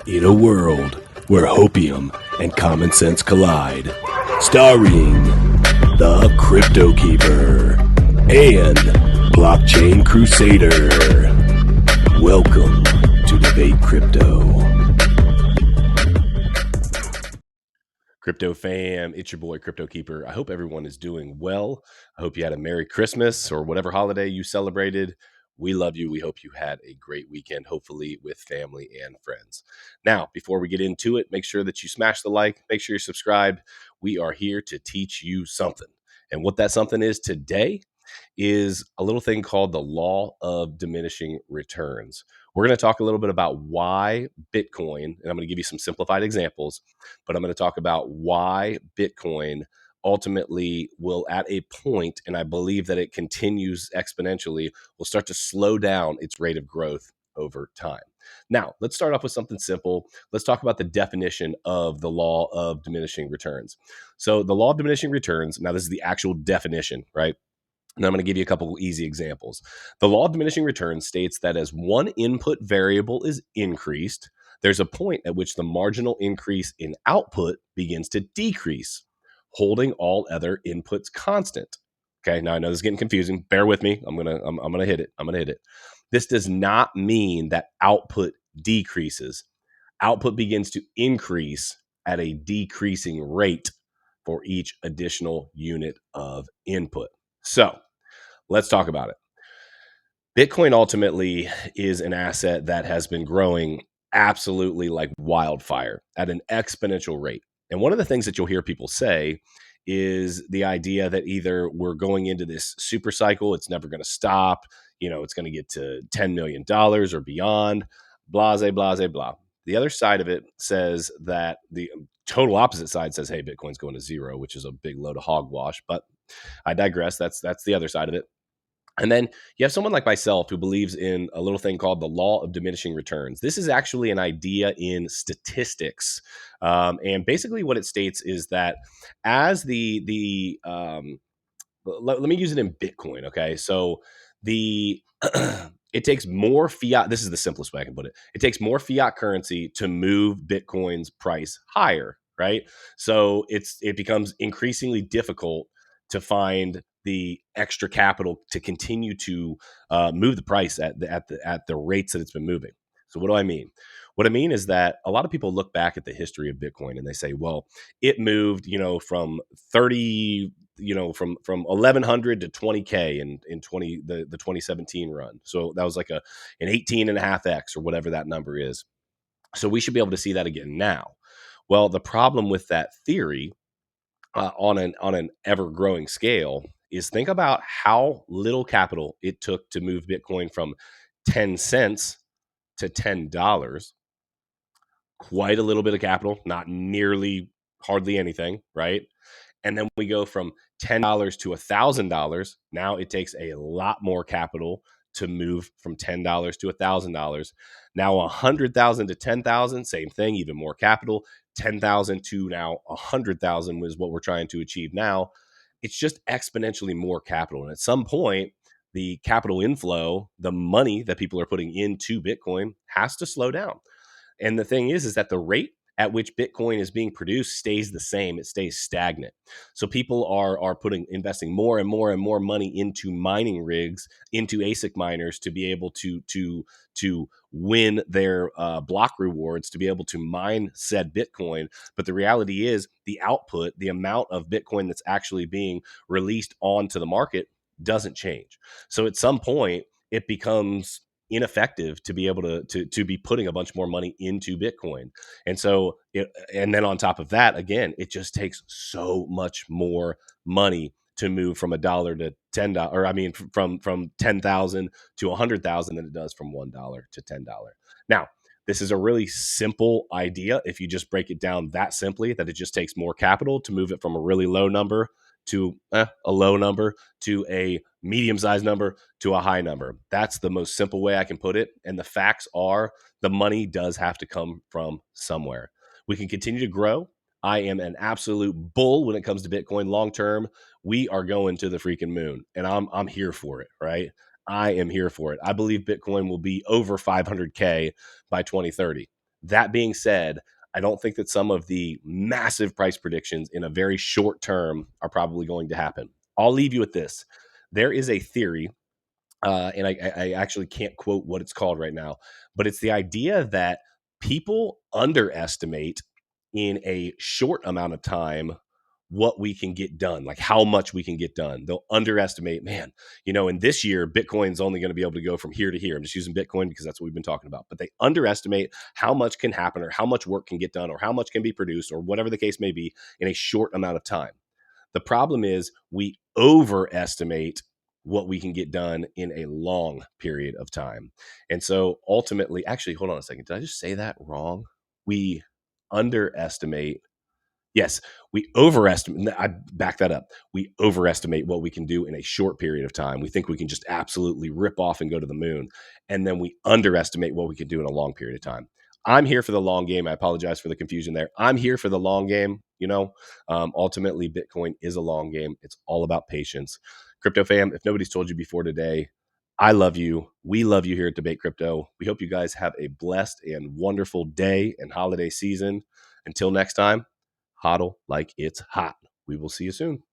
In a world where hopium and common sense collide, starring the CryptoKeeper and BlockchainCrusader. Welcome to Debate Crypto. Crypto fam, it's your boy CryptoKeeper. I hope everyone is doing well. I hope you had a Merry Christmas or whatever holiday you celebrated. We love you. We hope you had a great weekend, hopefully with family and friends. Now, before we get into it, make sure that you smash the like, make sure you're subscribed. We are here to teach you something. And what that something is today is a little thing called the law of diminishing returns. We're going to talk a little bit about why Bitcoin, and I'm going to give you some simplified examples, but I'm going to talk about why Bitcoin ultimately will, at a point, and I believe that it continues exponentially, will start to slow down its rate of growth over time. Now, let's start off with something simple. Let's talk about the definition of the law of diminishing returns. So the law of diminishing returns, now this is the actual definition, right? And I'm going to give you a couple easy examples. The law of diminishing returns states that as one input variable is increased, there's a point at which the marginal increase in output begins to decrease, holding all other inputs constant. Okay, now I know this is getting confusing. Bear with me. I'm gonna hit it. This does not mean that output decreases. Output begins to increase at a decreasing rate for each additional unit of input. So let's talk about it. Bitcoin ultimately is an asset that has been growing absolutely like wildfire at an exponential rate. And one of the things that you'll hear people say is the idea that either we're going into this super cycle, it's never going to stop, it's going to get to $10 million or beyond, blase, blase, blah. The other side of it says that the total opposite side says, hey, Bitcoin's going to zero, which is a big load of hogwash. But I digress. That's the other side of it. And then you have someone like myself who believes in a little thing called the law of diminishing returns. This is actually an idea in statistics. And basically what it states is that as let me use it in Bitcoin. Okay. So it takes more fiat. This is the simplest way I can put it. It takes more fiat currency to move Bitcoin's price higher. Right. So it becomes increasingly difficult to find the extra capital to continue to move the price at the rates that it's been moving. So what do I mean? What I mean is that a lot of people look back at the history of Bitcoin and they say, well, it moved, from 30, from 1100 to 20K in the 2017 run. So that was like an 18.5x or whatever that number is. So we should be able to see that again now. Well, the problem with that theory on an ever growing scale is think about how little capital it took to move Bitcoin from 10 cents to $10. Quite a little bit of capital, not nearly hardly anything, right? And then we go from $10 to $1,000. Now it takes a lot more capital to move from $10 to $1,000. Now 100,000 to 10,000, same thing, even more capital. 10,000 to now 100,000 is what we're trying to achieve now. It's just exponentially more capital. And at some point, the capital inflow, the money that people are putting into Bitcoin has to slow down. And the thing is that the rate at which Bitcoin is being produced stays the same. It stays stagnant. So people are investing more and more and more money into mining rigs, into ASIC miners to be able to win their block rewards, to be able to mine said Bitcoin. But the reality is the output, the amount of Bitcoin that's actually being released onto the market doesn't change. So at some point, it becomes ineffective to be able to be putting a bunch more money into Bitcoin. And so and then on top of that, again, it just takes so much more money to move from $1 to $10, or I mean from 10,000 to 100,000 than it does from $1 to $10. Now, this is a really simple idea if you just break it down that simply, that it just takes more capital to move it from a really low number to a low number to a medium-sized number to a high number. That's the most simple way I can put it. And the facts are the money does have to come from somewhere. We can continue to grow. I am an absolute bull when it comes to Bitcoin long term. We are going to the freaking moon, and I'm here for it, right? I am here for it. I believe Bitcoin will be over 500K by 2030. That being said, I don't think that some of the massive price predictions in a very short term are probably going to happen. I'll leave you with this. There is a theory, and I actually can't quote what it's called right now, but it's the idea that people underestimate in a short amount of time what we can get done, like how much we can get done. They'll underestimate, man, in this year, Bitcoin's only going to be able to go from here to here. I'm just using Bitcoin because that's what we've been talking about. But they underestimate how much can happen or how much work can get done or how much can be produced or whatever the case may be in a short amount of time. The problem is we overestimate what we can get done in a long period of time. And so ultimately, actually, hold on a second. Did I just say that wrong? We underestimate. Yes, we overestimate. I back that up. We overestimate what we can do in a short period of time. We think we can just absolutely rip off and go to the moon. And then we underestimate what we can do in a long period of time. I'm here for the long game. I apologize for the confusion there. I'm here for the long game. Ultimately, Bitcoin is a long game. It's all about patience. Crypto fam, if nobody's told you before today, I love you. We love you here at Debate Crypto. We hope you guys have a blessed and wonderful day and holiday season. Until next time, hodl like it's hot. We will see you soon.